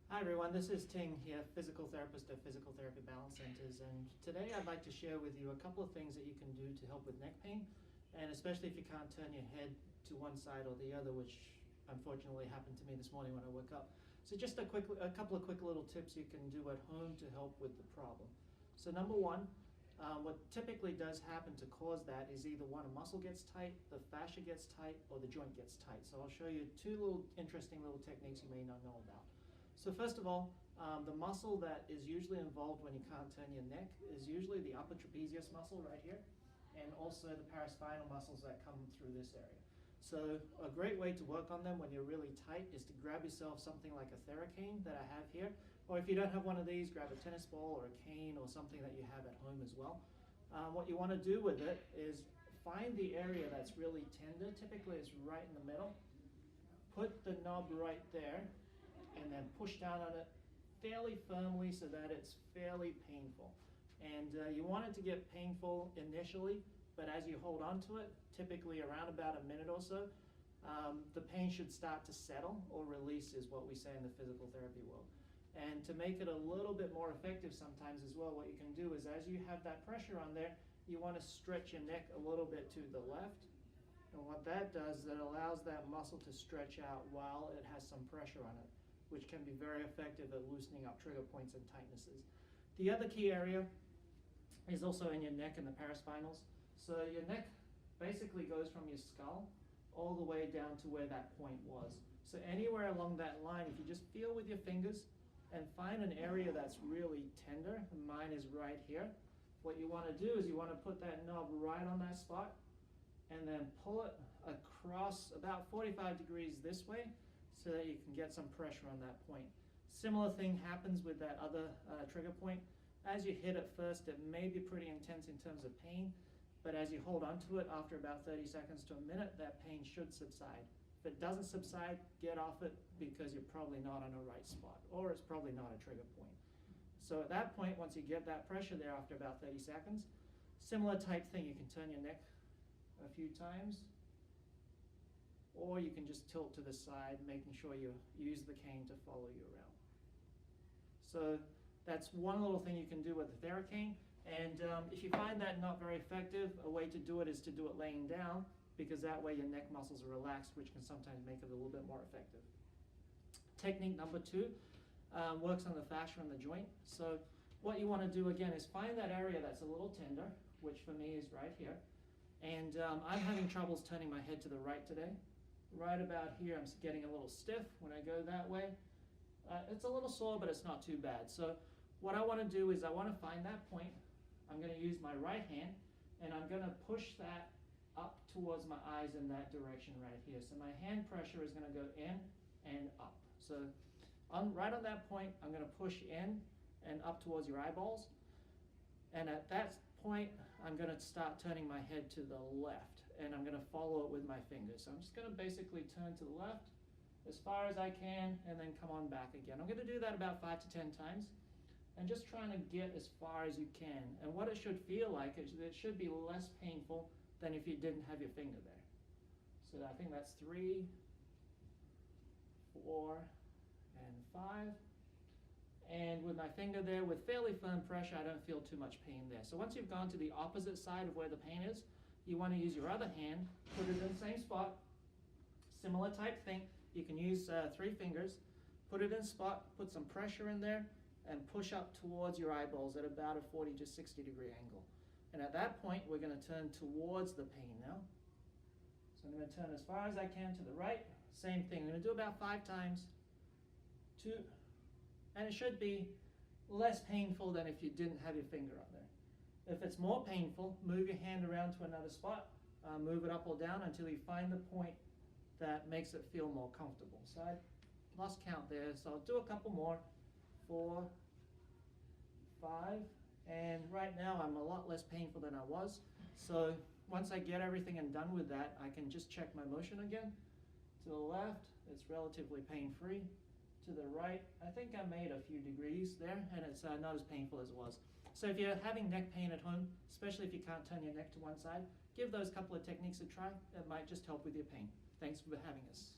Hi everyone, this is Ting here, physical therapist at Physical Therapy Balance Centers, and today I'd like to share with you a couple of things that you can do to help with neck pain, and especially if you can't turn your head to one side or the other, which unfortunately happened to me this morning when I woke up. So just a couple of quick little tips you can do at home to help with the problem. So number one, what typically does happen to cause that is either one, a muscle gets tight, the fascia gets tight, or the joint gets tight. So I'll show you two interesting little techniques you may not know about. So first of all, the muscle that is usually involved when you can't turn your neck is usually the upper trapezius muscle right here, and also the paraspinal muscles that come through this area. So a great way to work on them when you're really tight is to grab yourself something like a Theracane that I have here, or if you don't have one of these, grab a tennis ball or a cane or something that you have at home as well. What you want to do with it is find the area that's really tender, typically it's right in the middle, put the knob right there, and then push down on it fairly firmly so that it's fairly painful. And you want it to get painful initially, but as you hold on to it, typically around about a minute or so, the pain should start to settle or release is what we say in the physical therapy world. And to make it a little bit more effective sometimes as well, what you can do is as you have that pressure on there, you want to stretch your neck a little bit to the left. And what that does is it allows that muscle to stretch out while it has some pressure on it, which can be very effective at loosening up trigger points and tightnesses. The other key area is also in your neck and the paraspinals. So your neck basically goes from your skull all the way down to where that point was. So anywhere along that line, if you just feel with your fingers and find an area that's really tender, and mine is right here, what you want to do is you want to put that knob right on that spot and then pull it across about 45 degrees this way, so that you can get some pressure on that point. Similar thing happens with that other trigger point. As you hit it first, it may be pretty intense in terms of pain, but as you hold onto it after about 30 seconds to a minute, that pain should subside. If it doesn't subside, get off it because you're probably not on the right spot, or it's probably not a trigger point. So at that point, once you get that pressure there after about 30 seconds, similar type thing, you can turn your neck a few times, or you can just tilt to the side, making sure you use the cane to follow you around. So that's one little thing you can do with the Theracane. And if you find that not very effective, a way to do it is to do it laying down, because that way your neck muscles are relaxed, which can sometimes make it a little bit more effective. Technique number two works on the fascia and the joint. So what you want to do again is find that area that's a little tender, which for me is right here. And I'm having troubles turning my head to the right today. Right about here, I'm getting a little stiff when I go that way. It's a little sore, but it's not too bad. So what I want to do is I want to find that point. I'm going to use my right hand, and I'm going to push that up towards my eyes in that direction right here. So my hand pressure is going to go in and up. So right on that point, I'm going to push in and up towards your eyeballs. And at that point, I'm going to start turning my head to the left, and I'm going to follow it with my fingers. So I'm just going to basically turn to the left as far as I can, and then come on back again. I'm going to do that about 5 to 10 times, and just trying to get as far as you can. And what it should feel like is it should be less painful than if you didn't have your finger there. So I think that's 3, 4, and 5. And with my finger there, with fairly firm pressure, I don't feel too much pain there. So once you've gone to the opposite side of where the pain is, you want to use your other hand, put it in the same spot, similar type thing. You can use 3 fingers, put it in spot, put some pressure in there, and push up towards your eyeballs at about a 40 to 60 degree angle. And at that point, we're going to turn towards the pain now. So I'm going to turn as far as I can to the right. Same thing. I'm going to do about 5 times. 2. And it should be less painful than if you didn't have your finger on there. If it's more painful, move your hand around to another spot, move it up or down until you find the point that makes it feel more comfortable. So I lost count there, so I'll do a couple more. 4, 5, and right now I'm a lot less painful than I was. So once I get everything and done with that, I can just check my motion again. To the left, it's relatively pain-free. To the right, I think I made a few degrees there, and it's not as painful as it was. So if you're having neck pain at home, especially if you can't turn your neck to one side, give those couple of techniques a try. It might just help with your pain. Thanks for having us.